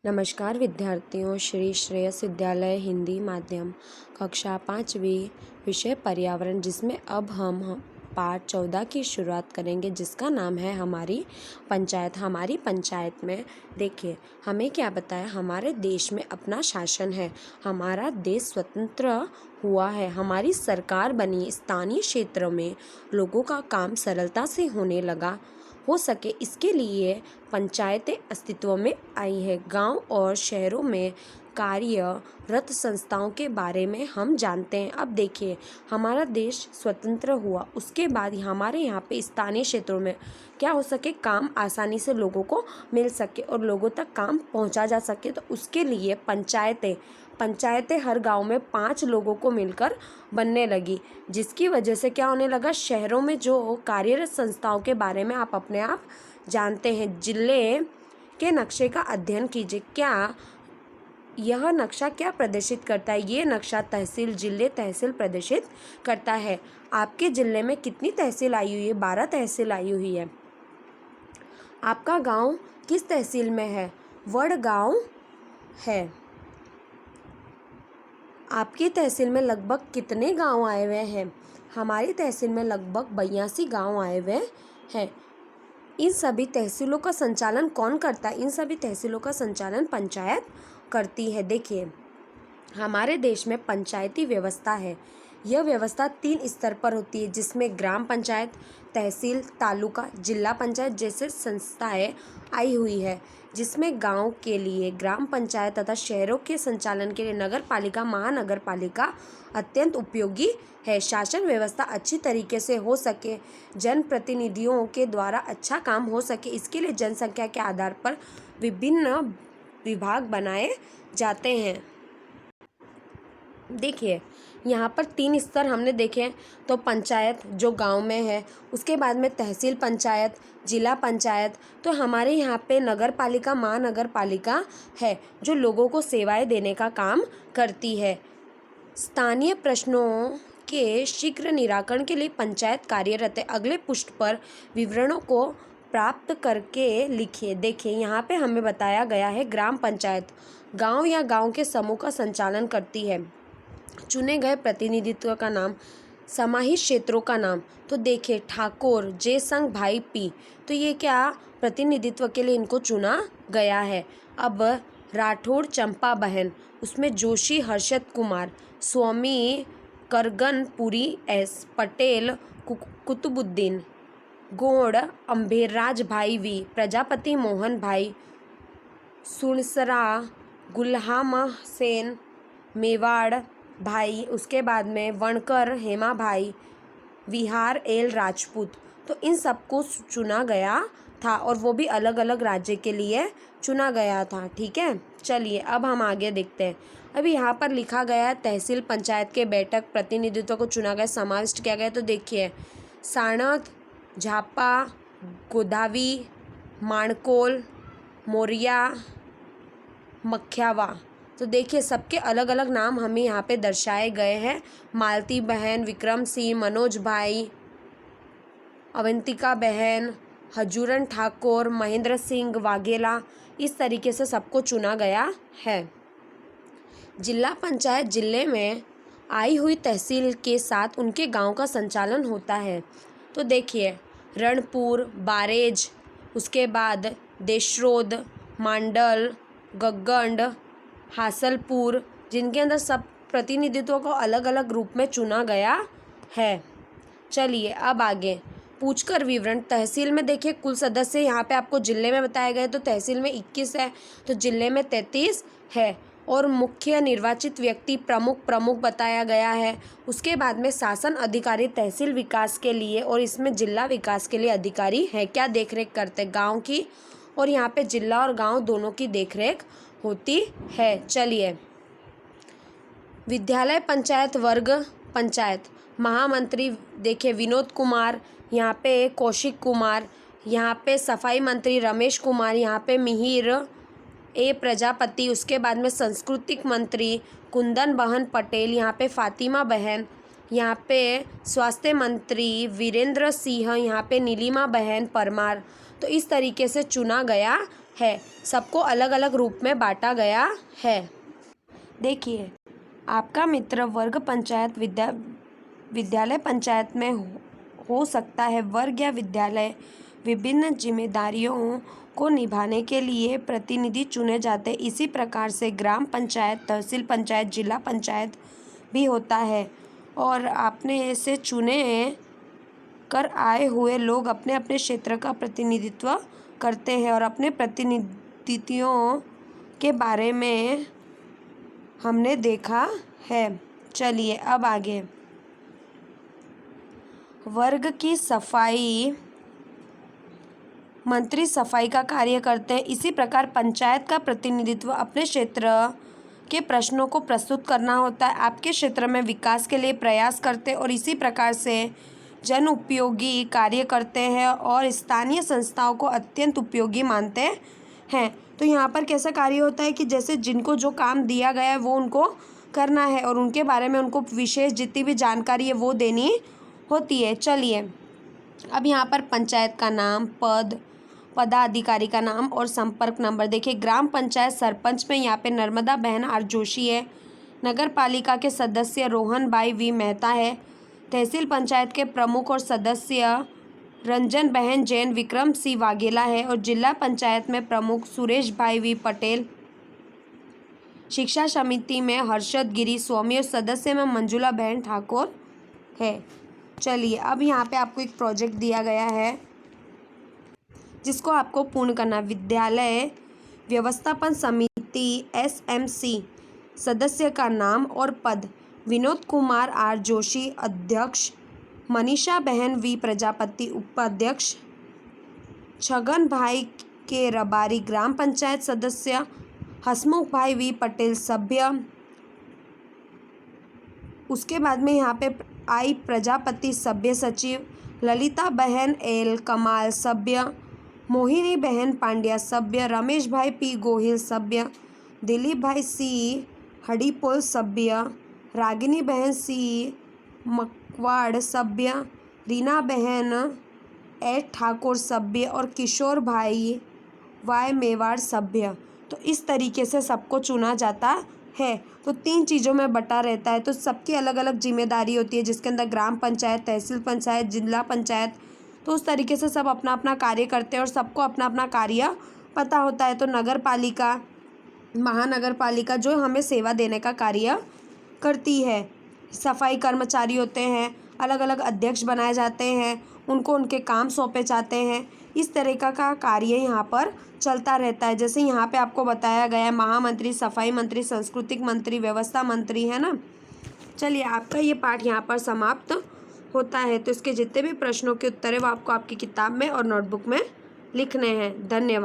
नमस्कार विद्यार्थियों, श्री श्रेयस विद्यालय हिंदी माध्यम कक्षा 5वीं विषय पर्यावरण, जिसमें अब हम पाठ 14 की शुरुआत करेंगे, जिसका नाम है हमारी पंचायत। हमारी पंचायत में देखिए हमें क्या बताया। हमारे देश में अपना शासन है, हमारा देश स्वतंत्र हुआ है, हमारी सरकार बनी, स्थानीय क्षेत्र में लोगों का काम सरलता से होने लगा हो सके, इसके लिए पंचायतें अस्तित्व में आई है। गांव और शहरों में कार्यरत संस्थाओं के बारे में हम जानते हैं। अब देखिए, हमारा देश स्वतंत्र हुआ, उसके बाद हमारे यहाँ पे स्थानीय क्षेत्रों में क्या हो सके, काम आसानी से लोगों को मिल सके और लोगों तक काम पहुँचा जा सके। तो उसके लिए पंचायतें हर गांव में 5 लोगों को मिलकर बनने लगी, जिसकी वजह से क्या होने लगा, शहरों में जो कार्यरत संस्थाओं के बारे में आप अपने आप जानते हैं। जिले के नक्शे का अध्ययन कीजिए। क्या यह नक्शा क्या प्रदर्शित करता है? ये नक्शा तहसील, जिले, तहसील प्रदर्शित करता है। आपके जिले में कितनी तहसील आई हुई है? 12 तहसील आई हुई है। आपका गांव किस तहसील में है? वडगांव है। आपकी तहसील में लगभग कितने गांव आए हुए हैं? हमारी तहसील में लगभग 82 गांव आए हुए हैं। इन सभी तहसीलों का संचालन कौन करता है? इन सभी तहसीलों का संचालन पंचायत करती है। देखिए, हमारे देश में पंचायती व्यवस्था है। यह व्यवस्था 3 स्तर पर होती है, जिसमें ग्राम पंचायत, तहसील, तालुका, जिला पंचायत जैसे संस्थाएं आई हुई है, जिसमें गांव के लिए ग्राम पंचायत तथा शहरों के संचालन के लिए नगर पालिका, महानगर पालिका अत्यंत उपयोगी है। शासन व्यवस्था अच्छी तरीके से हो सके, जनप्रतिनिधियों के द्वारा अच्छा काम हो सके, इसके लिए जनसंख्या के आधार पर विभिन्न विभाग बनाए जाते हैं। देखिए, यहाँ पर 3 स्तर हमने देखे हैं। तो पंचायत जो गांव में है, उसके बाद में तहसील पंचायत, जिला पंचायत, तो हमारे यहाँ पे नगर पालिका, महानगर पालिका है, जो लोगों को सेवाएं देने का काम करती है। स्थानीय प्रश्नों के शीघ्र निराकरण के लिए पंचायत कार्यरत है। अगले पृष्ठ पर विवरणों को प्राप्त करके लिखिए। देखिए, यहाँ पे हमें बताया गया है, ग्राम पंचायत गांव या गांव के समूह का संचालन करती है। चुने गए प्रतिनिधित्व का नाम, समाहित क्षेत्रों का नाम। तो देखिए, ठाकुर जय संघ भाई पी, तो ये क्या प्रतिनिधित्व के लिए इनको चुना गया है। अब राठौड़ चंपा बहन, उसमें जोशी हर्षद कुमार, स्वामी करगनपुरी एस, पटेल कुतुबुद्दीन, गोड़ अम्भेरराज भाई वी, प्रजापति मोहन भाई, सुनसरा गुलहाम सेन, मेवाड़ भाई, उसके बाद में वणकर हेमा भाई, विहार एल राजपूत। तो इन सबको चुना गया था, और वो भी अलग अलग राज्य के लिए चुना गया था। ठीक है, चलिए अब हम आगे देखते हैं। अभी यहाँ पर लिखा गया है, तहसील पंचायत के बैठक प्रतिनिधित्व को चुना गया, समाविष्ट किया गया। तो देखिए, साणत, झापा, गोदावी, माणकोल, मोरिया, मख्यावा। तो देखिए, सबके अलग अलग नाम हमें यहाँ पे दर्शाए गए हैं। मालती बहन, विक्रम सिंह, मनोज भाई, अवंतिका बहन, हजूरन ठाकुर, महेंद्र सिंह वाघेला, इस तरीके से सबको चुना गया है। जिला पंचायत जिले में आई हुई तहसील के साथ उनके गांव का संचालन होता है। तो देखिए, रणपुर, बारेज, उसके बाद देशरोद, मांडल, गगंड, हासलपुर, जिनके अंदर सब प्रतिनिधित्व को अलग अलग रूप में चुना गया है। चलिए अब आगे पूछकर विवरण। तहसील में देखिए, कुल सदस्य यहाँ पे आपको जिले में बताए गए, तो तहसील में 21 है, तो जिले में 33 है। और मुख्य निर्वाचित व्यक्ति प्रमुख बताया गया है। उसके बाद में शासन अधिकारी तहसील विकास के लिए और इसमें जिला विकास के लिए अधिकारी है, क्या देखरेख करते, गाँव की, और यहाँ पे जिला और गाँव दोनों की देखरेख होती है। चलिए, विद्यालय पंचायत, वर्ग पंचायत, महामंत्री देखिए विनोद कुमार, यहाँ पे कौशिक कुमार, यहाँ पे सफाई मंत्री रमेश कुमार, यहाँ पे मिहिर ए प्रजापति, उसके बाद में सांस्कृतिक मंत्री कुंदन बहन पटेल, यहाँ पे फातिमा बहन, यहाँ पे स्वास्थ्य मंत्री वीरेंद्र सिंह, यहाँ पे नीलिमा बहन परमार। तो इस तरीके से चुना गया है। सबको अलग अलग रूप में बांटा गया है। देखिए, आपका मित्र वर्ग पंचायत विद्यालय पंचायत में हो सकता है। वर्ग या विद्यालय विभिन्न जिम्मेदारियों को निभाने के लिए प्रतिनिधि चुने जाते हैं। इसी प्रकार से ग्राम पंचायत, तहसील पंचायत, जिला पंचायत भी होता है और आपने ऐसे चुने कर आए हुए लोग अपने अपने क्षेत्र का प्रतिनिधित्व करते हैं और अपने प्रतिनिधियों के बारे में हमने देखा है। चलिए अब आगे। वर्ग की सफाई मंत्री सफाई का कार्य करते हैं। इसी प्रकार पंचायत का प्रतिनिधित्व अपने क्षेत्र के प्रश्नों को प्रस्तुत करना होता है, आपके क्षेत्र में विकास के लिए प्रयास करते हैं और इसी प्रकार से जन उपयोगी कार्य करते हैं और स्थानीय संस्थाओं को अत्यंत उपयोगी मानते हैं। तो यहाँ पर कैसा कार्य होता है कि जैसे जिनको जो काम दिया गया है वो उनको करना है और उनके बारे में उनको विशेष जितनी भी जानकारी है वो देनी होती है। चलिए अब यहाँ पर पंचायत का नाम, पदाधिकारी का नाम और संपर्क नंबर। देखिए, ग्राम पंचायत सरपंच में यहाँ पे नर्मदा बहन आर जोशी है। नगर पालिका के सदस्य रोहन भाई वी मेहता है। तहसील पंचायत के प्रमुख और सदस्य रंजन बहन जैन विक्रम सिंह वाघेला है और जिला पंचायत में प्रमुख सुरेश भाई वी पटेल। शिक्षा समिति में हर्षद गिरी स्वामी और सदस्य में मंजुला बहन ठाकुर है। चलिए अब यहाँ पे आपको एक प्रोजेक्ट दिया गया है जिसको आपको पूर्ण करना। विद्यालय व्यवस्थापन समिति SMC सदस्य का नाम और पद। विनोद कुमार आर जोशी अध्यक्ष, मनीषा बहन वी प्रजापति उपाध्यक्ष, छगन भाई के रबारी ग्राम पंचायत सदस्य, हसमुख भाई वी पटेल सभ्य। उसके बाद में यहाँ पे आई प्रजापति सभ्य सचिव, ललिता बहन एल कमाल सभ्य, मोहिनी बहन पांड्या सभ्य, रमेश भाई पी गोहिल सभ्य, दिलीप भाई सी हडीपोल सभ्य, रागिनी बहन सी मकवाड़ सभ्य, रीना बहन ए ठाकुर सभ्य और किशोर भाई वाय मेवाड़ सभ्य। तो इस तरीके से सबको चुना जाता है। तो 3 चीज़ों में बटा रहता है, तो सबकी अलग अलग जिम्मेदारी होती है जिसके अंदर ग्राम पंचायत, तहसील पंचायत, जिला पंचायत, तो उस तरीके से सब अपना अपना कार्य करते हैं और सबको अपना अपना कार्य पता होता है। तो नगर पालिका, महानगर पालिका जो हमें सेवा देने का कार्य करती है। सफाई कर्मचारी होते हैं, अलग अलग अध्यक्ष बनाए जाते हैं, उनको उनके काम सौंपे जाते हैं। इस तरीका का कार्य यहाँ पर चलता रहता है। जैसे यहाँ पे आपको बताया गया है महामंत्री, सफाई मंत्री, सांस्कृतिक मंत्री, व्यवस्था मंत्री, है ना। चलिए आपका ये पाठ यहाँ पर समाप्त होता है। तो इसके जितने भी प्रश्नों के उत्तर है वो आपको आपकी किताब में और नोटबुक में लिखने हैं। धन्यवाद।